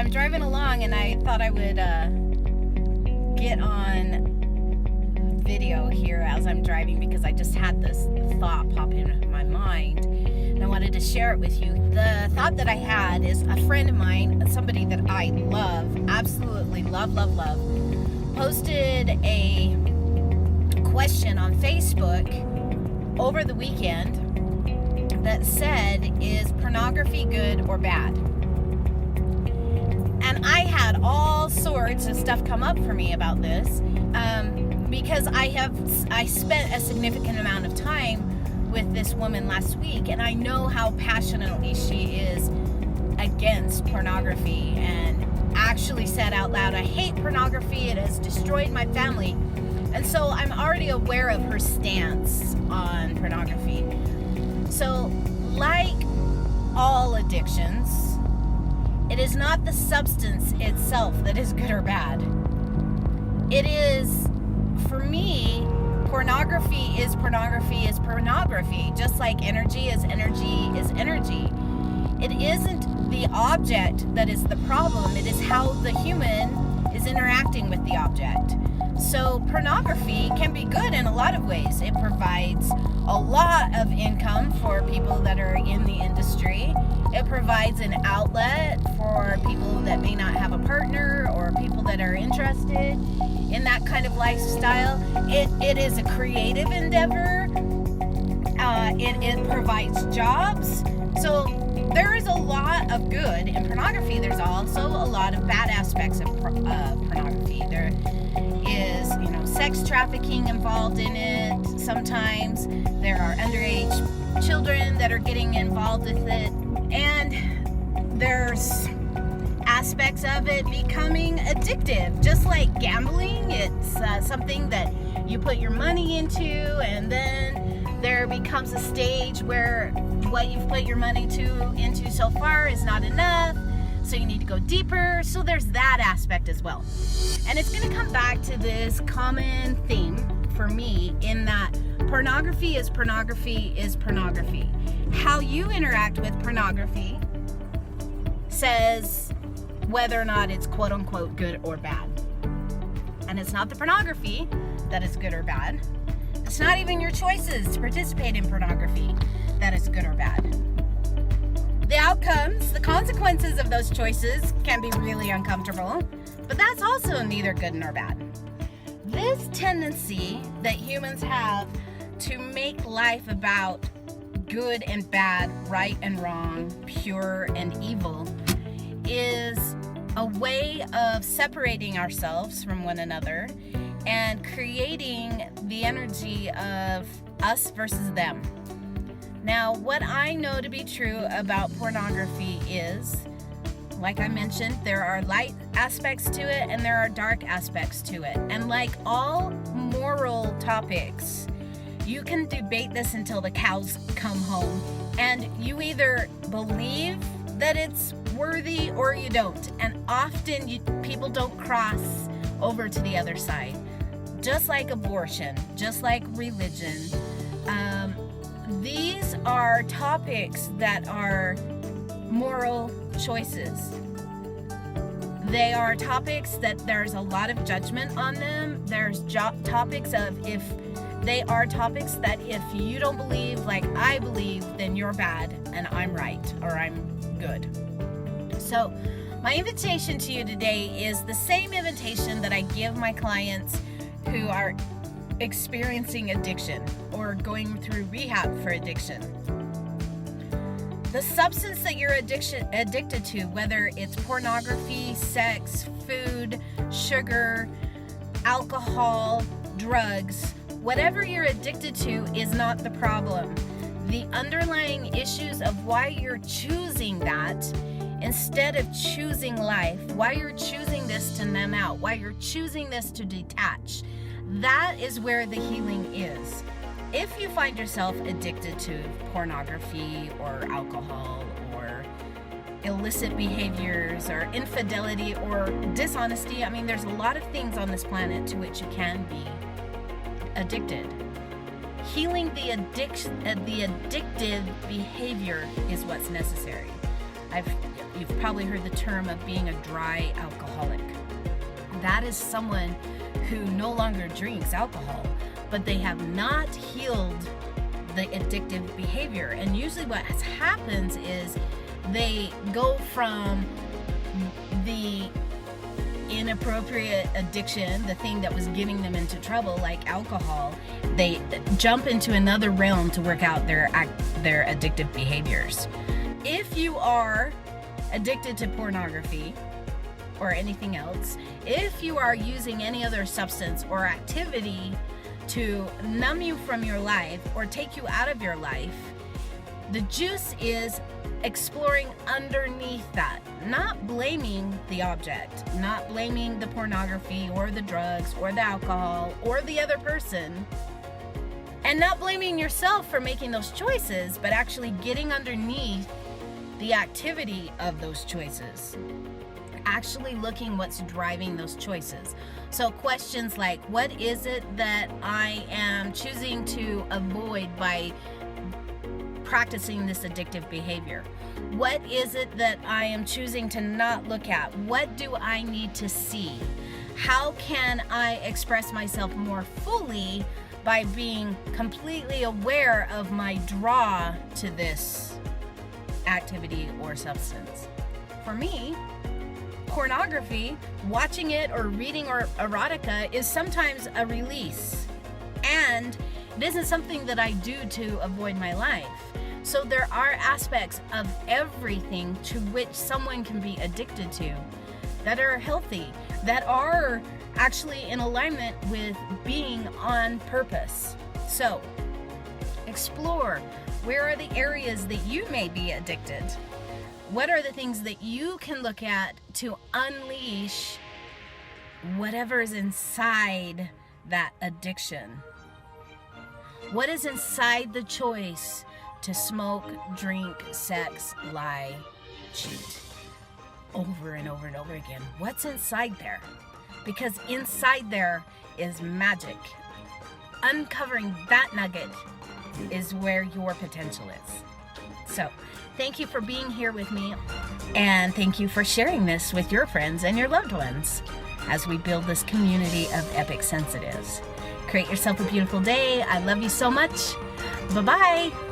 I'm driving along and I thought I would get on video here as I'm driving because I just had this thought pop into my mind and I wanted to share it with you. The thought that I had is a friend of mine, somebody that I love, absolutely love, posted a question on Facebook over the weekend that said, is pornography good or bad? And I had all sorts of stuff come up for me about this because I spent a significant amount of time with this woman last week, and I know how passionately she is against pornography and actually said out loud, I hate pornography, it has destroyed my family. And so I'm already aware of her stance on pornography. So, like all addictions, it is not the substance itself that is good or bad. It is, for me, pornography is pornography, just like energy is energy is energy. It isn't the object that is the problem, it is how the human is interacting with the object. So pornography can be good in a lot of ways. It provides a lot of income for people that are in the industry. It provides an outlet for people that may not have a partner or people that are interested in that kind of lifestyle. It is a creative endeavor. It provides jobs. So there is a lot of good in pornography. There's also a lot of bad aspects of pornography. There is, sex trafficking involved in it. Sometimes there are underage children that are getting involved with it. And there's aspects of it becoming addictive. Just like gambling, it's something that you put your money into, and then there becomes a stage where what you've put your money into so far is not enough, so you need to go deeper. So there's that aspect as well. And it's going to come back to this common theme for me in that pornography is pornography is pornography. How you interact with pornography says whether or not it's quote unquote good or bad. And it's not the pornography that is good or bad. It's not even your choices to participate in pornography that is good or bad. The outcomes, the consequences of those choices can be really uncomfortable, but that's also neither good nor bad. This tendency that humans have to make life about good and bad, right and wrong, pure and evil, is a way of separating ourselves from one another and creating the energy of us versus them. Now, what I know to be true about pornography is, like I mentioned, there are light aspects to it and there are dark aspects to it. And like all moral topics, you can debate this until the cows come home, and you either believe that it's worthy or you don't. And often people don't cross over to the other side. Just like abortion, just like religion, these are topics that are moral choices. They are topics that there's a lot of judgment on them. There's topics of if you don't believe like I believe, then you're bad and I'm right or I'm good. So my invitation to you today is the same invitation that I give my clients who are experiencing addiction or going through rehab for addiction. The substance that you're addicted to, whether it's pornography, sex, food, sugar, alcohol, drugs, whatever you're addicted to is not the problem. The underlying issues of why you're choosing that instead of choosing life, why you're choosing this to numb out, why you're choosing this to detach, that is where the healing is. If you find yourself addicted to pornography or alcohol or illicit behaviors or infidelity or dishonesty, there's a lot of things on this planet to which you can be addicted. Healing the addictive behavior is what's necessary. you've probably heard the term of being a dry alcoholic. That is someone who no longer drinks alcohol, but they have not healed the addictive behavior. And usually what happens is they go from the inappropriate addiction, the thing that was getting them into trouble, like alcohol, they jump into another realm to work out their addictive behaviors. If you are addicted to pornography or anything else, if you are using any other substance or activity to numb you from your life or take you out of your life, the juice is exploring underneath that, not blaming the object, not blaming the pornography or the drugs or the alcohol or the other person, and not blaming yourself for making those choices, but actually getting underneath the activity of those choices, actually looking what's driving those choices. So questions like, what is it that I am choosing to avoid by practicing this addictive behavior? What is it that I am choosing to not look at? What do I need to see? How can I express myself more fully by being completely aware of my draw to this activity or substance? For me, pornography, watching it or reading or erotica is sometimes a release, and it isn't something that I do to avoid my life. So there are aspects of everything to which someone can be addicted to that are healthy, that are actually in alignment with being on purpose. So explore, where are the areas that you may be addicted? What are the things that you can look at to unleash whatever is inside that addiction? What is inside the choice to smoke, drink, sex, lie, cheat over and over and over again? What's inside there? Because inside there is magic. Uncovering that nugget is where your potential is. So, thank you for being here with me, and thank you for sharing this with your friends and your loved ones as we build this community of epic sensitives. Create yourself a beautiful day. I love you so much. Bye-bye.